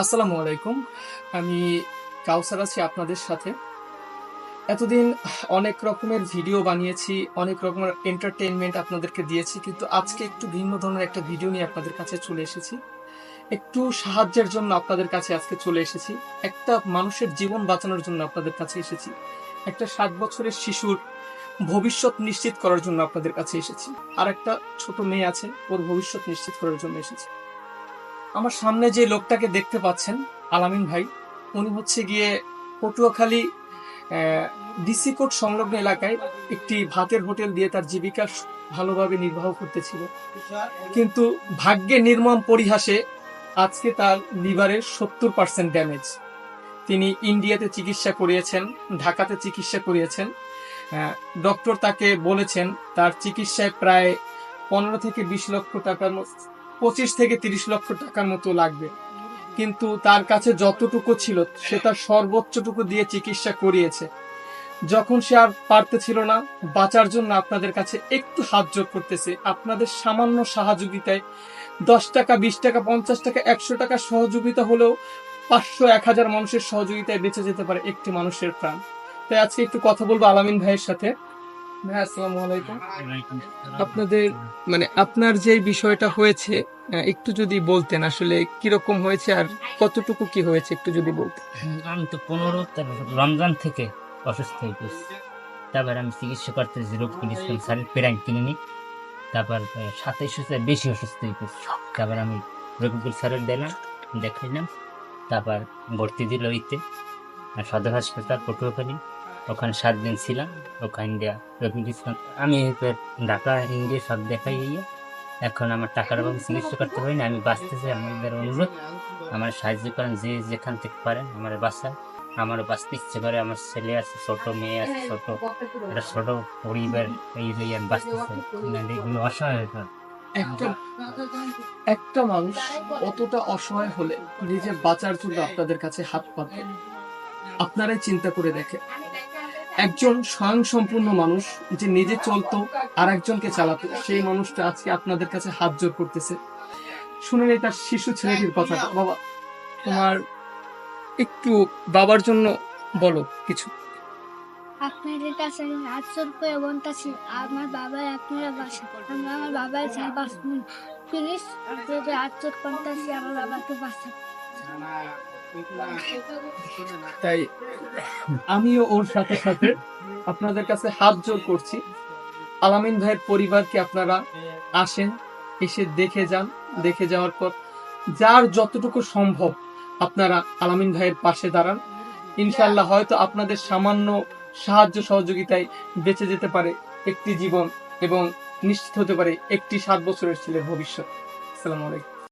আসসালামু আলাইকুম। আমি কাউসার আছি আপনাদের সাথে। এতদিন অনেক রকমের ভিডিও বানিয়েছি, অনেক রকমের এন্টারটেইনমেন্ট আপনাদেরকে দিয়েছি। কিন্তু আজকে একটু ভিন্ন ধরনের একটা ভিডিও নিয়ে আপনাদের কাছে চলে এসেছি। একটু সাহায্যের জন্য আপনাদের কাছে আজকে চলে এসেছি। একটা মানুষের জীবন বাঁচানোর জন্য আপনাদের কাছে এসেছি। একটা ৭ বছরের শিশুর ভবিষ্যৎ নিশ্চিত করার জন্য আপনাদের কাছে এসেছি। আর একটা ছোট মেয়ে আছে, ওর ভবিষ্যৎ নিশ্চিত করার জন্য এসেছি। আমার সামনে যে লোকটাকে দেখতে পাচ্ছেন, আলামিন ভাই, উনি হচ্ছে গিয়ে পটুয়াখালী ডিসি কোর্ট সংলগ্ন এলাকায় একটি ভাতের হোটেল দিয়ে তার জীবিকা ভালোভাবে নির্বাহ করতেছিল। কিন্তু ভাগ্যের নির্মম পরিহাসে আজকে তার লিভারের 70% ড্যামেজ। তিনি ইন্ডিয়াতে চিকিৎসা করিয়েছেন, ঢাকাতে চিকিৎসা করিয়েছেন। ডক্টর তাকে বলেছেন তার চিকিৎসায় প্রায় 15 থেকে 20 লক্ষ টাকার 25 থেকে 30 লক্ষ টাকার মতো লাগবে। কিন্তু তার কাছে যতটুকু ছিল সে তার সর্বোচ্চটুকু দিয়ে চিকিৎসা করিয়েছে। যখন সে আর পারতেছিল না, বাঁচার জন্য আপনাদের কাছে একটু হাত জোড় করতেছে। আপনাদের সামান্য সহযোগিতায় 10 টাকা, 20 টাকা, 50 টাকা, 100 টাকা সহযোগিতা হলেও 500, 1000 মানুষের সহযোগিতায় বেঁচে যেতে পারে একটি মানুষের প্রাণ। তাই আজকে একটু কথা বলবো আলামিন ভাইয়ের সাথে। ভাই, আসসালামু আলাইকুম। আপনাদের আপনার যে বিষয়টা হয়েছে, একটু যদি বলতেন আসলে কিরকম হয়েছে আর কতটুকু কি হয়েছে একটু যদি বলতেন। আমি তো 15 রমজান থেকে অসুস্থ হয়ে পড়ছি। তারপর আমি চিকিৎসা করতেছি রফিকুল ইসলাম স্যারের প্যারাইন ক্লিনিক। তারপর 27 বেশি অসুস্থ হয়ে পড়ছি। তারপর আমি রফিকুল স্যারের দেখাইলাম। তারপর ভর্তি দিল ওইতে সদর হাসপাতাল পটুয়াখালী। ওখানে 7 দিন ছিলাম। ওখান দিয়ে রফিকুল ইসলাম আমি ঢাকা ইন্ডিয়া সব দেখাই গিয়ে এখন আমার টাকার অভাবে চিকিৎসা করতে পারি না। আমি বাঁচতেছি, আমাদের অনুরোধ আমার সাহায্য করেন, যে যেখান থেকে পারেন আমার বাঁচান। আমার বাঁচতে ইচ্ছে করে, আমার ছেলে আছে, ছোট মেয়ে আছে, একটা ছোট পরিবার, এই যে আর বাঁচতেছে না, এগুলো অসহায়তা। একটা একটা মানুষ কতটা অসহায় হলে নিজে বাঁচার জন্য আপনাদের কাছে হাত পাতবে, আপনারাই চিন্তা করে দেখেন। একজন স্বয়ংসম্পূর্ণ মানুষ যে নিজে চলতো আর একজনকে চালাতো, সেই মানুষটা আজকে আপনাদের কাছে হাত জোর করতেছে। শুনে নেই তার শিশু ছেলেটির কথাটা। বাবা, তোমার একটু বাবার জন্য বলো কিছু। আপনাদের কাছে আমি হাত জোড় করে বলতেছি, আমার বাবার আপনারা বাসা, আমি আমার বাবার চাই বাঁচুন। প্লিজ আপনাদের হাত জোড় করতেছি, আমার বাবাকে বাঁচান। তাই আমিও ওর সাথে সাথে আপনাদের কাছে হাত জোর করছি। আলামিন ভাইয়ের পরিবারকে আপনারা আসেন, এসে দেখে যান। দেখে যাওয়ার পর যার যতটুকু সম্ভব আপনারা আলামিন ভাইয়ের পাশে দাঁড়ান। ইনশাআল্লাহ হয়তো আপনাদের সামান্য সাহায্য সহযোগিতায় বেঁচে যেতে পারে একটি জীবন এবং নিশ্চিত হতে পারে একটি 7 বছরের ছেলের ভবিষ্যৎ। আসসালামু আলাইকুম।